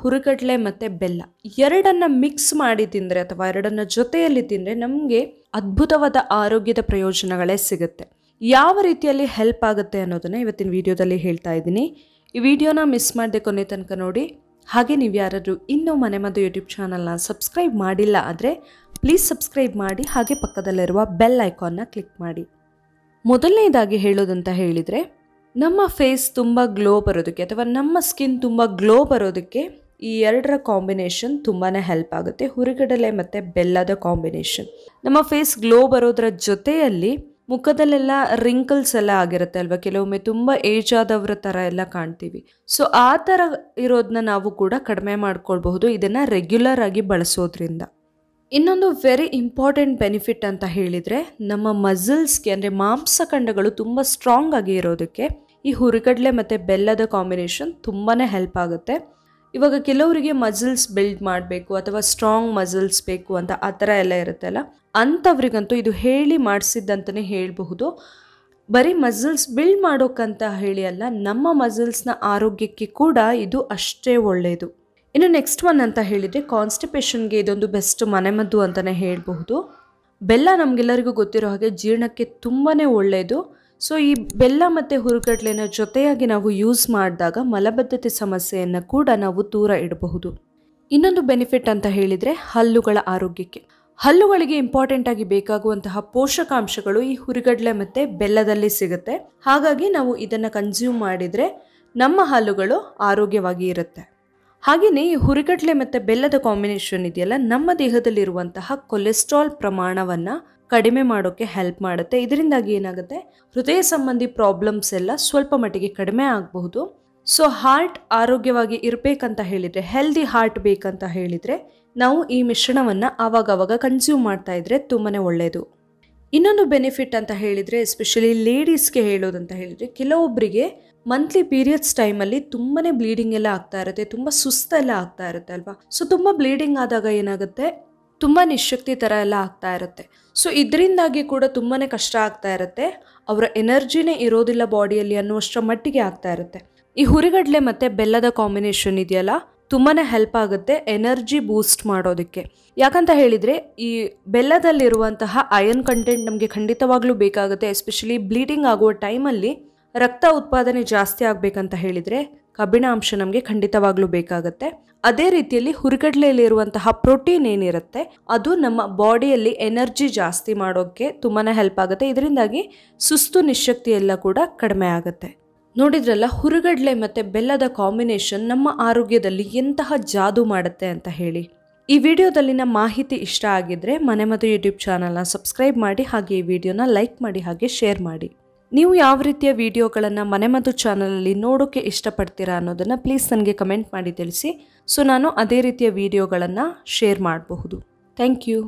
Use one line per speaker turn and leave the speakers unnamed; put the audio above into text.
ಹುರಿಗಡಲೆ ಮತ್ತು ಬೆಲ್ಲ ಎರಡನ್ನು ಮಿಕ್ಸ್ ಮಾಡಿ ತಿಂದರೆ ಅಥವಾ ಎರಡನ್ನ ಜೊತೆಯಲ್ಲಿ ತಿಂದರೆ ನಮಗೆ ಅದ್ಭುತವಾದ ಆರೋಗ್ಯದ ಪ್ರಯೋಜನಗಳೇ ಸಿಗುತ್ತೆ. ಯಾವ ರೀತಿಯಲ್ಲಿ ಹೆಲ್ಪ್ ಆಗುತ್ತೆ ಅನ್ನೋದನ್ನು ಇವತ್ತಿನ ವಿಡಿಯೋದಲ್ಲಿ ಹೇಳ್ತಾ ಇದ್ದೀನಿ. ಈ ವಿಡಿಯೋನ ಮಿಸ್ ಮಾಡದೆ ಕೊನೆ ತನಕ ನೋಡಿ. ಹಾಗೆ ನೀವು ಯಾರಾದರೂ ಇನ್ನೂ ಮನೆಮದ್ದು ಯೂಟ್ಯೂಬ್ ಚಾನಲ್ನ ಸಬ್ಸ್ಕ್ರೈಬ್ ಮಾಡಿಲ್ಲ ಆದರೆ ಪ್ಲೀಸ್ ಸಬ್ಸ್ಕ್ರೈಬ್ ಮಾಡಿ, ಹಾಗೆ ಪಕ್ಕದಲ್ಲಿರುವ ಬೆಲ್ ಐಕಾನ್ನ ಕ್ಲಿಕ್ ಮಾಡಿ. ಮೊದಲನೇದಾಗಿ ಹೇಳೋದಂತ ಹೇಳಿದರೆ, ನಮ್ಮ ಫೇಸ್ ತುಂಬ ಗ್ಲೋ ಬರೋದಕ್ಕೆ ಅಥವಾ ನಮ್ಮ ಸ್ಕಿನ್ ತುಂಬ ಗ್ಲೋ ಬರೋದಕ್ಕೆ ಈ ಎರಡರ ಕಾಂಬಿನೇಷನ್ ತುಂಬಾ ಹೆಲ್ಪ್ ಆಗುತ್ತೆ. ಹುರಿಗಡಲೆ ಮತ್ತು ಬೆಲ್ಲದ ಕಾಂಬಿನೇಷನ್ ನಮ್ಮ ಫೇಸ್ ಗ್ಲೋ ಬರೋದ್ರ ಜೊತೆಯಲ್ಲಿ ಮುಖದಲ್ಲೆಲ್ಲ ರಿಂಕಲ್ಸ್ ಎಲ್ಲ ಆಗಿರುತ್ತೆ ಅಲ್ವಾ, ಕೆಲವೊಮ್ಮೆ ತುಂಬ ಏಜ್ ಆದವರ ಥರ ಎಲ್ಲ ಕಾಣ್ತೀವಿ. ಸೊ ಆ ಥರ ಇರೋದನ್ನ ನಾವು ಕೂಡ ಕಡಿಮೆ ಮಾಡ್ಕೊಳ್ಬಹುದು ಇದನ್ನು ರೆಗ್ಯುಲರ್ ಆಗಿ ಬಳಸೋದ್ರಿಂದ. ಇನ್ನೊಂದು ವೆರಿ ಇಂಪಾರ್ಟೆಂಟ್ ಬೆನಿಫಿಟ್ ಅಂತ ಹೇಳಿದರೆ, ನಮ್ಮ ಮಸಲ್ಸ್ಗೆ ಅಂದರೆ ಮಾಂಸಖಂಡಗಳು ತುಂಬ ಸ್ಟ್ರಾಂಗ್ ಆಗಿ ಇರೋದಕ್ಕೆ ಈ ಹುರಿಗಡಲೆ ಮತ್ತು ಬೆಲ್ಲದ ಕಾಂಬಿನೇಷನ್ ತುಂಬಾ ಹೆಲ್ಪ್ ಆಗುತ್ತೆ. ಇವಾಗ ಕೆಲವರಿಗೆ ಮಸಲ್ಸ್ ಬಿಲ್ಡ್ ಮಾಡಬೇಕು ಅಥವಾ ಸ್ಟ್ರಾಂಗ್ ಮಸಲ್ಸ್ ಬೇಕು ಅಂತ ಆ ಥರ ಎಲ್ಲ ಇರುತ್ತಲ್ಲ, ಅಂಥವ್ರಿಗಂತೂ ಇದು ಹೇಳಿ ಮಾಡಿಸಿದ್ದಂತಲೇ ಹೇಳಬಹುದು. ಬರೀ ಮಸಲ್ಸ್ ಬಿಲ್ಡ್ ಮಾಡೋಕ್ಕಂತ ಹೇಳಿ ಅಲ್ಲ, ನಮ್ಮ ಮಸಲ್ಸ್ನ ಆರೋಗ್ಯಕ್ಕೆ ಕೂಡ ಇದು ಅಷ್ಟೇ ಒಳ್ಳೆಯದು. ಇನ್ನು ನೆಕ್ಸ್ಟ್ ಒನ್ ಅಂತ ಹೇಳಿದರೆ, ಕಾನ್ಸ್ಟಿಪೇಷನ್ಗೆ ಇದೊಂದು ಬೆಸ್ಟ್ ಮನೆಮದ್ದು ಅಂತಲೇ ಹೇಳಬಹುದು. ಬೆಲ್ಲ ನಮಗೆಲ್ಲರಿಗೂ ಗೊತ್ತಿರೋ ಹಾಗೆ ಜೀರ್ಣಕ್ಕೆ ತುಂಬಾ ಒಳ್ಳೆಯದು. ಸೊ ಈ ಬೆಲ್ಲ ಮತ್ತು ಹುರಿಗಡಲೆನ ಜೊತೆಯಾಗಿ ನಾವು ಯೂಸ್ ಮಾಡಿದಾಗ ಮಲಬದ್ಧತೆ ಸಮಸ್ಯೆಯನ್ನು ಕೂಡ ನಾವು ದೂರ ಇಡಬಹುದು. ಇನ್ನೊಂದು ಬೆನಿಫಿಟ್ ಅಂತ ಹೇಳಿದರೆ, ಹಲ್ಲುಗಳ ಆರೋಗ್ಯಕ್ಕೆ. ಹಲ್ಲುಗಳಿಗೆ ಇಂಪಾರ್ಟೆಂಟ್ ಆಗಿ ಬೇಕಾಗುವಂತಹ ಪೋಷಕಾಂಶಗಳು ಈ ಹುರಿಗಡಲೆ ಮತ್ತು ಬೆಲ್ಲದಲ್ಲಿ ಸಿಗುತ್ತೆ. ಹಾಗಾಗಿ ನಾವು ಇದನ್ನು ಕನ್ಸ್ಯೂಮ್ ಮಾಡಿದರೆ ನಮ್ಮ ಹಲ್ಲುಗಳು ಆರೋಗ್ಯವಾಗಿ ಇರುತ್ತೆ. ಹಾಗೆಯೇ ಈ ಹುರಿಗಡಲೆ ಮತ್ತು ಬೆಲ್ಲದ ಕಾಂಬಿನೇಷನ್ ಇದೆಯಲ್ಲ, ನಮ್ಮ ದೇಹದಲ್ಲಿರುವಂತಹ ಕೊಲೆಸ್ಟ್ರಾಲ್ ಪ್ರಮಾಣವನ್ನು ಕಡಿಮೆ ಮಾಡೋಕ್ಕೆ ಹೆಲ್ಪ್ ಮಾಡುತ್ತೆ. ಇದರಿಂದಾಗಿ ಏನಾಗುತ್ತೆ, ಹೃದಯ ಸಂಬಂಧಿ ಪ್ರಾಬ್ಲಮ್ಸ್ ಎಲ್ಲ ಸ್ವಲ್ಪ ಮಟ್ಟಿಗೆ ಕಡಿಮೆ ಆಗಬಹುದು. ಸೊ ಹಾರ್ಟ್ ಆರೋಗ್ಯವಾಗಿ ಇರಬೇಕಂತ ಹೇಳಿದರೆ, ಹೆಲ್ದಿ ಹಾರ್ಟ್ ಬೇಕಂತ ಹೇಳಿದರೆ ನಾವು ಈ ಮಿಶ್ರಣವನ್ನು ಆವಾಗವಾಗ ಕನ್ಸ್ಯೂಮ್ ಮಾಡ್ತಾ ಇದ್ರೆ ತುಂಬಾ ಒಳ್ಳೆಯದು. ಇನ್ನೊಂದು ಬೆನಿಫಿಟ್ ಅಂತ ಹೇಳಿದರೆ, ಎಸ್ಪೆಷಲಿ ಲೇಡೀಸ್ಗೆ ಹೇಳೋದಂತ ಹೇಳಿದರೆ, ಕೆಲವೊಬ್ಬರಿಗೆ ಮಂತ್ಲಿ ಪೀರಿಯಡ್ಸ್ ಟೈಮಲ್ಲಿ ತುಂಬಾ ಬ್ಲೀಡಿಂಗ್ ಎಲ್ಲ ಆಗ್ತಾ ಇರುತ್ತೆ, ತುಂಬ ಸುಸ್ತೆಲ್ಲ ಆಗ್ತಾ ಇರುತ್ತೆ ಅಲ್ವಾ. ಸೊ ತುಂಬ ಬ್ಲೀಡಿಂಗ್ ಆದಾಗ ಏನಾಗುತ್ತೆ, ತುಂಬ ನಿಶಕ್ತಿ ಥರ ಎಲ್ಲ ಆಗ್ತಾ ಇರುತ್ತೆ. ಸೊ ಇದರಿಂದಾಗಿ ಕೂಡ ತುಂಬಾ ಕಷ್ಟ ಆಗ್ತಾ ಇರುತ್ತೆ, ಅವರ ಎನರ್ಜಿನೇ ಇರೋದಿಲ್ಲ ಬಾಡಿಯಲ್ಲಿ ಅನ್ನುವಷ್ಟರ ಮಟ್ಟಿಗೆ ಆಗ್ತಾ ಇರುತ್ತೆ. ಈ ಹುರಿಗಡಲೆ ಮತ್ತು ಬೆಲ್ಲದ ಕಾಂಬಿನೇಷನ್ ಇದೆಯಲ್ಲ, ತುಂಬಾ ಹೆಲ್ಪ್ ಆಗುತ್ತೆ ಎನರ್ಜಿ ಬೂಸ್ಟ್ ಮಾಡೋದಕ್ಕೆ. ಯಾಕಂತ ಹೇಳಿದರೆ, ಈ ಬೆಲ್ಲದಲ್ಲಿರುವಂತಹ ಅಯನ್ ಕಂಟೆಂಟ್ ನಮಗೆ ಖಂಡಿತವಾಗ್ಲೂ ಬೇಕಾಗುತ್ತೆ. ಎಸ್ಪೆಷಲಿ ಬ್ಲೀಡಿಂಗ್ ಆಗುವ ಟೈಮಲ್ಲಿ ರಕ್ತ ಉತ್ಪಾದನೆ ಜಾಸ್ತಿ ಆಗಬೇಕಂತ ಹೇಳಿದರೆ ಕಬ್ಬಿಣ ಅಂಶ ನಮಗೆ ಖಂಡಿತವಾಗ್ಲೂ ಬೇಕಾಗುತ್ತೆ. ಅದೇ ರೀತಿಯಲ್ಲಿ ಹುರಿಗಡಲೆಯಲ್ಲಿರುವಂತಹ ಪ್ರೋಟೀನ್ ಏನಿರುತ್ತೆ ಅದು ನಮ್ಮ ಬಾಡಿಯಲ್ಲಿ ಎನರ್ಜಿ ಜಾಸ್ತಿ ಮಾಡೋಕ್ಕೆ ತುಂಬಾ ಹೆಲ್ಪ್ ಆಗುತ್ತೆ. ಇದರಿಂದಾಗಿ ಸುಸ್ತು ನಿಶಕ್ತಿ ಎಲ್ಲ ಕೂಡ ಕಡಿಮೆ ಆಗುತ್ತೆ. ನೋಡಿದ್ರಲ್ಲ, ಹುರಿಗಡಲೆ ಮತ್ತು ಬೆಲ್ಲದ ಕಾಂಬಿನೇಷನ್ ನಮ್ಮ ಆರೋಗ್ಯದಲ್ಲಿ ಎಂತಹ ಜಾದೂ ಮಾಡುತ್ತೆ ಅಂತ ಹೇಳಿ. ಈ ವಿಡಿಯೋದಲ್ಲಿನ ಮಾಹಿತಿ ಇಷ್ಟ ಆಗಿದ್ರೆ ಮನೆಮದ್ದು ಯೂಟ್ಯೂಬ್ ಚಾನಲ್ನ ಸಬ್ಸ್ಕ್ರೈಬ್ ಮಾಡಿ, ಹಾಗೆ ಈ ವಿಡಿಯೋನ ಲೈಕ್ ಮಾಡಿ, ಹಾಗೆ ಶೇರ್ ಮಾಡಿ. ನೀವು ಯಾವ ರೀತಿಯ ವಿಡಿಯೋಗಳನ್ನು ಮನೆಮದ್ದು ಚಾನಲಲ್ಲಿ ನೋಡೋಕ್ಕೆ ಇಷ್ಟಪಡ್ತೀರಾ ಅನ್ನೋದನ್ನು ಪ್ಲೀಸ್ ನನಗೆ ಕಮೆಂಟ್ ಮಾಡಿ ತಿಳಿಸಿ. ಸೊ ನಾನು ಅದೇ ರೀತಿಯ ವಿಡಿಯೋಗಳನ್ನು ಶೇರ್ ಮಾಡಬಹುದು. Thank you.